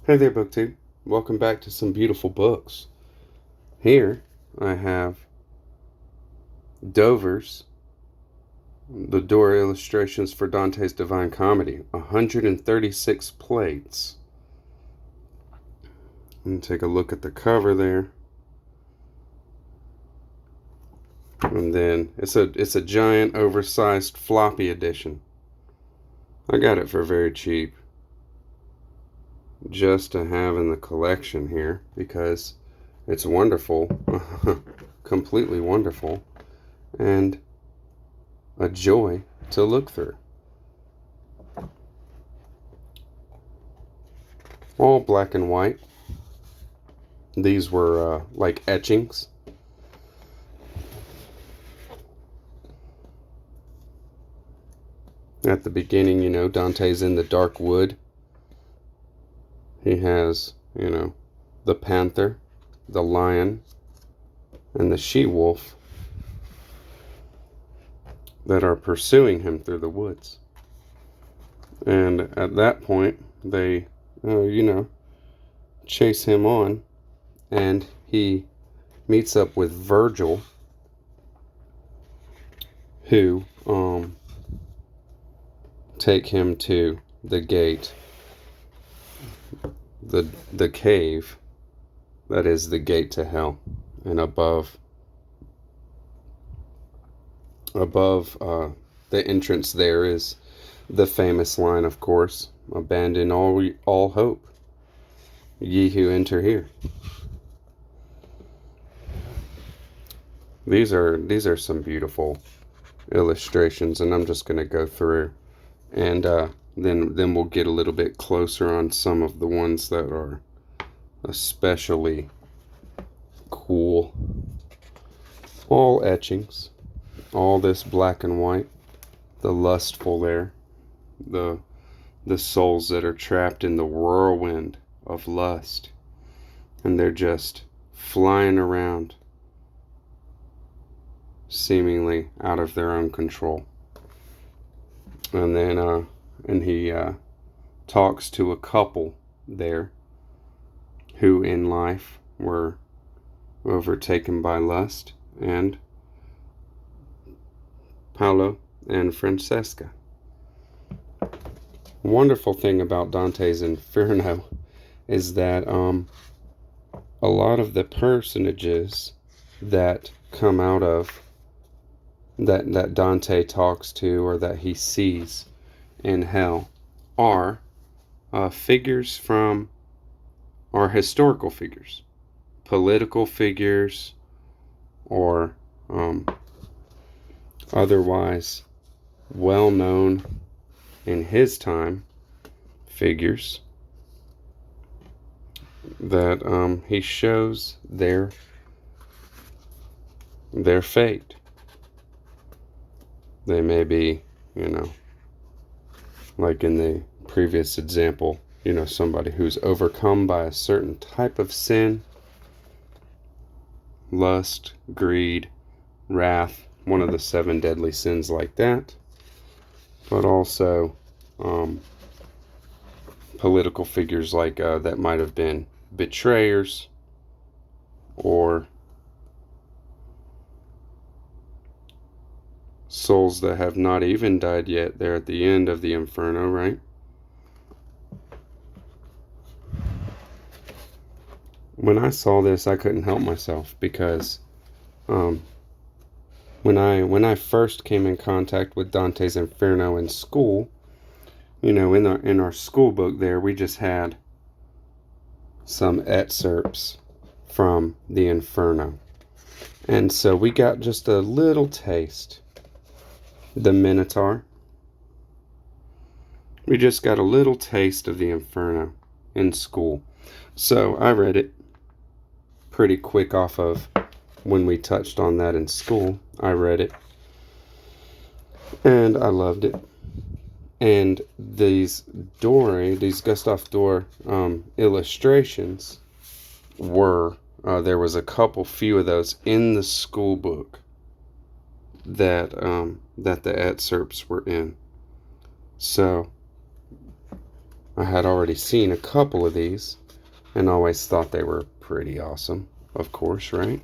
Hey there, BookTube. Welcome back to some beautiful books. Here I have the Dore illustrations for Dante's Divine Comedy, 136 plates. Let me take a look at the cover there. And then it's a giant oversized floppy edition. I got it for very cheap, just to have in the collection here because it's wonderful, completely wonderful, and a joy to look through. All black and white. These were like etchings. At the beginning, Dante's in the dark wood. He has, the panther, the lion, and the she-wolf that are pursuing him through the woods. And at that point, they, chase him on, and he meets up with Virgil, who take him to the gate, the cave that is the gate to hell. And above the entrance there is the famous line, of course, "Abandon all hope, ye who enter here." These are some beautiful illustrations, and I'm just going to go through, and then we'll get a little bit closer on some of the ones that are especially cool. All etchings, all this black and white, the lustful there, the souls that are trapped in the whirlwind of lust, and they're just flying around, seemingly out of their own control. And then he talks to a couple there who in life were overtaken by lust, and Paolo and Francesca. Wonderful thing about Dante's Inferno is that a lot of the personages that come out of that Dante talks to, or that he sees in hell, are figures from, are historical figures, political figures, or otherwise well-known in his time figures that he shows their fate. They may be, like in the previous example, somebody who's overcome by a certain type of sin, lust, greed, wrath, one of the 7 deadly sins like that, but also political figures like that might have been betrayers, or souls that have not even died yet. They're at the end of the Inferno, right? When I saw this, I couldn't help myself, because when I first came in contact with Dante's Inferno in school, in our school book there, we just had some excerpts from the Inferno, and so we got just a little taste. The Minotaur, we just got a little taste of the Inferno in school, so I read it pretty quick off of when we touched on that in school. I read it, and I loved it. And these Gustave Dore illustrations were, there was a few of those in the school book that the excerpts were in. So I had already seen a couple of these and always thought they were pretty awesome, of course, right?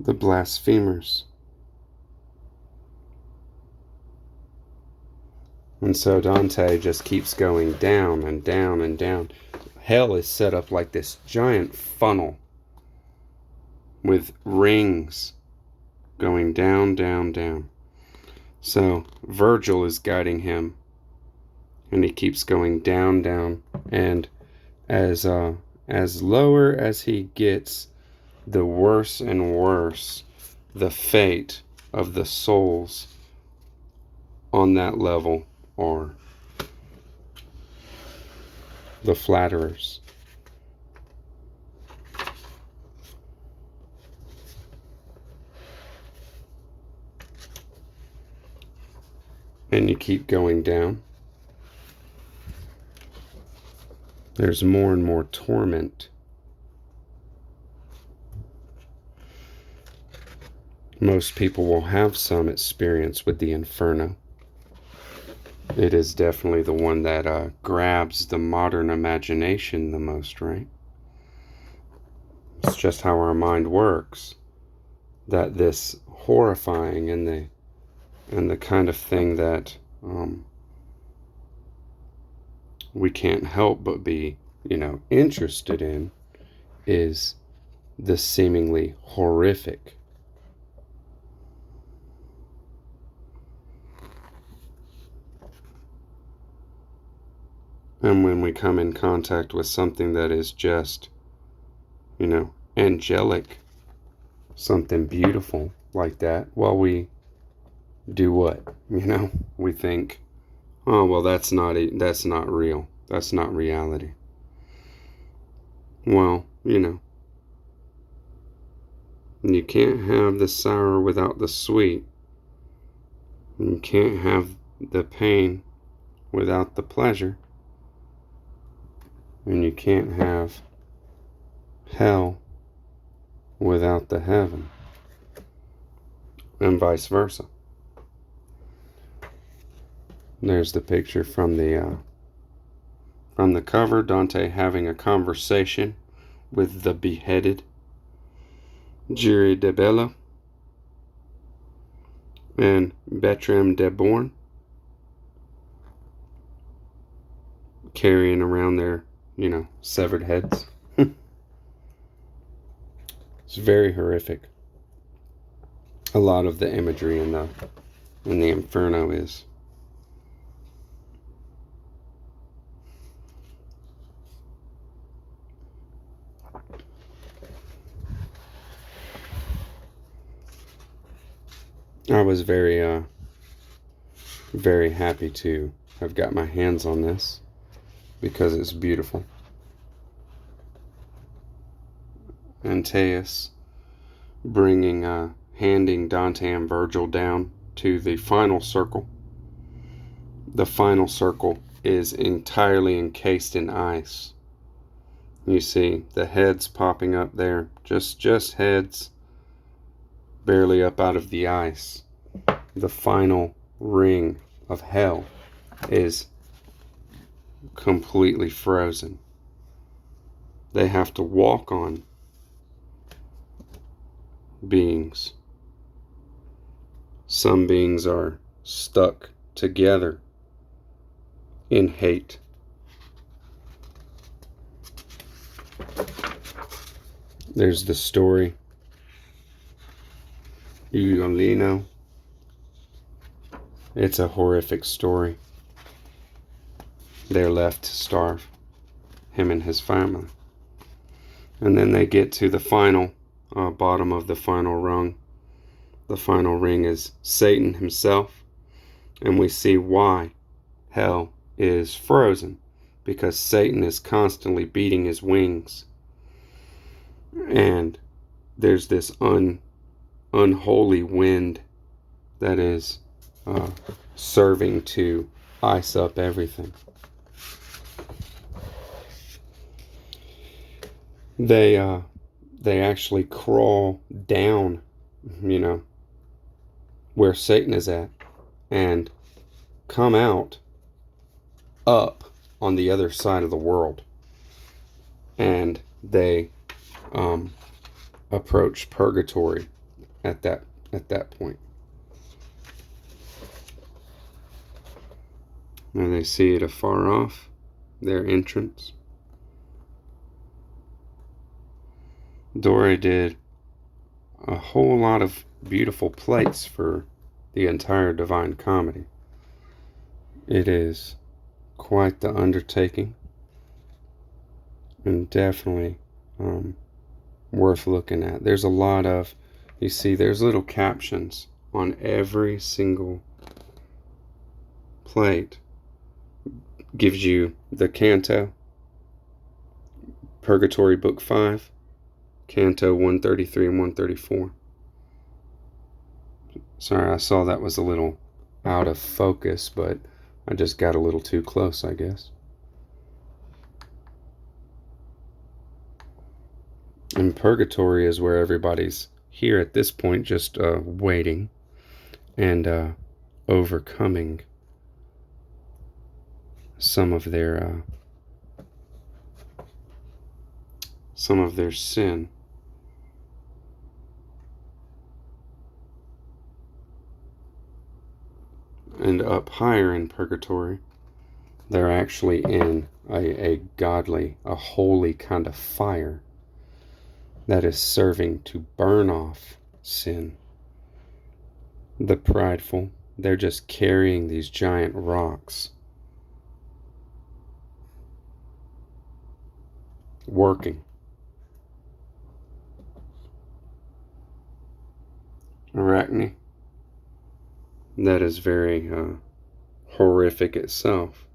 The blasphemers. And so Dante just keeps going down and down and down. Hell is set up like this giant funnel with rings going down, down, down. So Virgil is guiding him, and he keeps going down, down, and as lower as he gets, the worse and worse the fate of the souls on that level are. The flatterers. And you keep going down. There's more and more torment. Most people will have some experience with the Inferno. It is definitely the one that grabs the modern imagination the most, right? It's just how our mind works. That this horrifying and the kind of thing that we can't help but be, interested in is the seemingly horrific. And when we come in contact with something that is just, angelic, something beautiful like that, well, we do what? We think, oh, well, that's not real. That's not reality. Well, you can't have the sour without the sweet. You can't have the pain without the pleasure. And you can't have hell without the heaven. And vice versa. There's the picture from the cover. Dante having a conversation with the beheaded Giri de Bello and Bertram de Born, carrying around their, severed heads. It's very horrific. A lot of the imagery in the Inferno is. I was very happy to have got my hands on this because it's beautiful. Antaeus handing Dante and Virgil down to the final circle. The final circle is entirely encased in ice. You see the heads popping up there, just heads, barely up out of the ice. The final ring of hell is completely frozen. They have to walk on beings. Some beings are stuck together in hate. There's the story. Ugolino. It's a horrific story. They're left to starve, him and his family. And then they get to the final bottom of the final rung. The final ring is Satan himself, and we see why hell is frozen, because Satan is constantly beating his wings, and there's this unholy wind that is serving to ice up everything. they actually crawl down, where Satan is at, and come out up on the other side of the world. And they approach purgatory at that point. And they see it afar off, their entrance. Dore did a whole lot of beautiful plates for the entire Divine Comedy. It is quite the undertaking, and definitely worth looking at. There's a lot of, you see, there's little captions on every single plate. Gives you the canto, Purgatory Book 5, Canto 133 and 134. Sorry, I saw that was a little out of focus, but I just got a little too close, I guess. And Purgatory is where everybody's here at this point, just waiting and overcoming some of their sin. And up higher in Purgatory, they're actually in a godly, a holy kind of fire that is serving to burn off sin. The prideful, they're just carrying these giant rocks, working. Arachne, that is very horrific itself.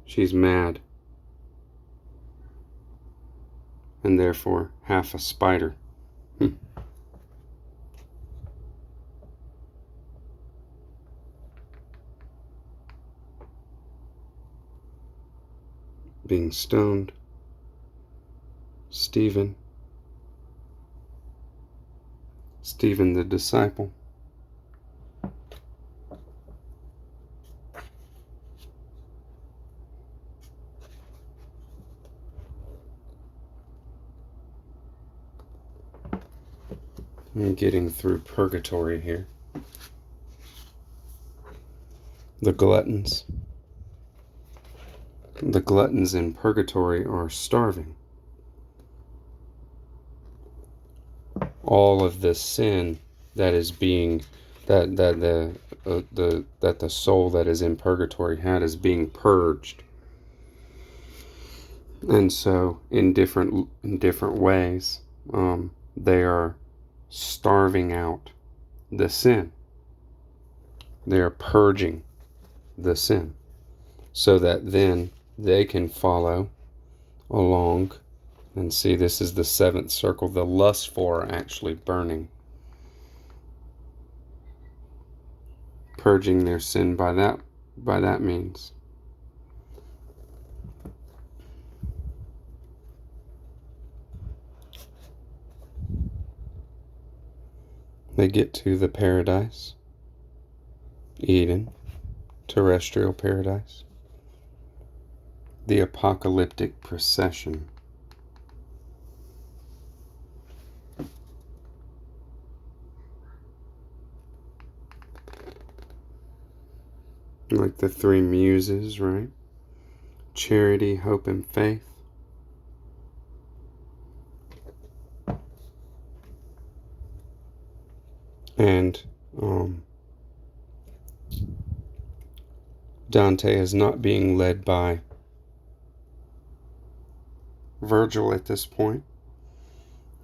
She's mad, and therefore half a spider. Being stoned. Stephen the disciple. I'm getting through Purgatory here. The gluttons. The gluttons in Purgatory are starving. All of the sin that is being that the soul that is in Purgatory had is being purged. And so in different ways, they are starving out the sin. They are purging the sin so that then they can follow along and see. This is the seventh circle, the lustful are actually burning, purging their sin by that means. They get to the paradise, Eden, terrestrial paradise, the Apocalyptic Procession. Like the three muses, right? Charity, hope, and faith. And Dante is not being led by Virgil at this point.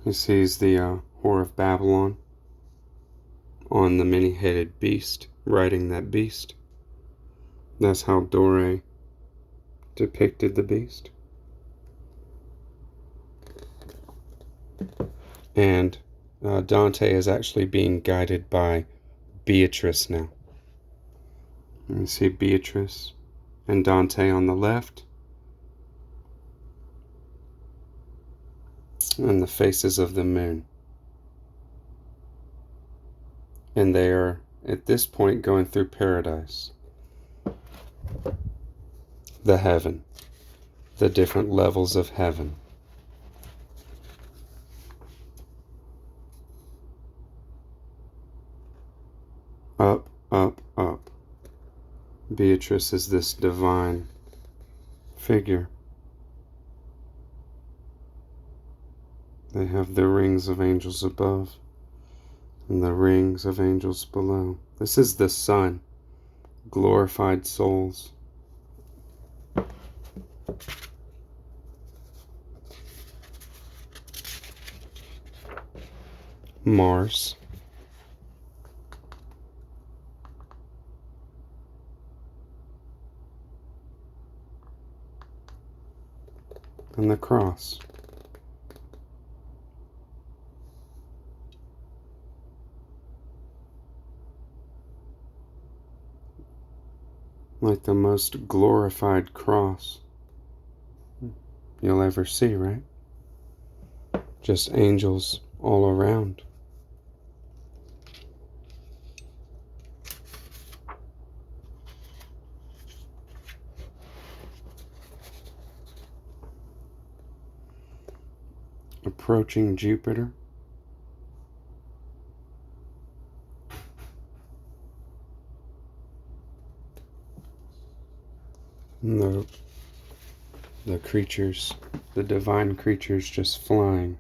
He sees the whore of Babylon on the many-headed beast, riding that beast. That's how Dore depicted the beast. And Dante is actually being guided by Beatrice now. You see Beatrice and Dante on the left, and the faces of the moon. And they are, at this point, going through paradise. The heaven. The different levels of heaven. Up, up, up. Beatrice is this divine figure. They have the rings of angels above and the rings of angels below. This is the sun, glorified souls. Mars. And the cross. Like the most glorified cross you'll ever see, right? Just angels all around. Approaching Jupiter. And the creatures, the divine creatures just flying.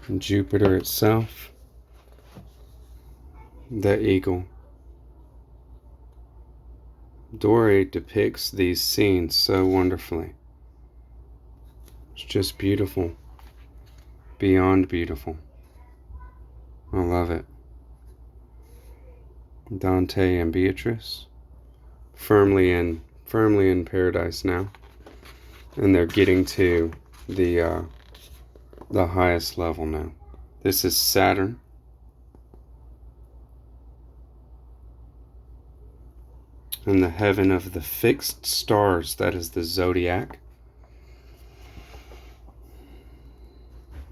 And Jupiter itself, the eagle. Dore depicts these scenes so wonderfully. It's just beautiful. Beyond beautiful. I love it. Dante and Beatrice. Firmly in paradise now. And they're getting to the highest level now. This is Saturn. And the heaven of the fixed stars, that is the zodiac.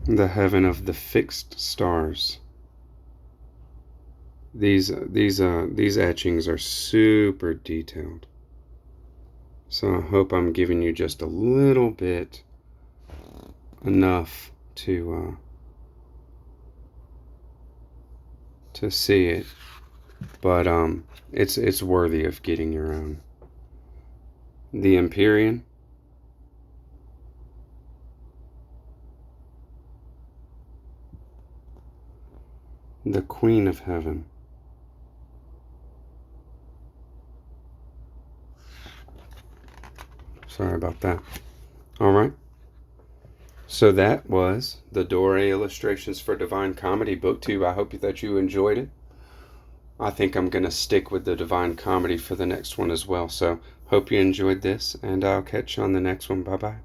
The heaven of the fixed stars. These etchings are super detailed. So I hope I'm giving you just a little bit enough to see it, but it's worthy of getting your own. The Empyrean. The Queen of Heaven. Sorry about that. Alright. So that was the Dore Illustrations for Divine Comedy BookTube. I hope that you enjoyed it. I think I'm going to stick with the Divine Comedy for the next one as well. So hope you enjoyed this, and I'll catch you on the next one. Bye-bye.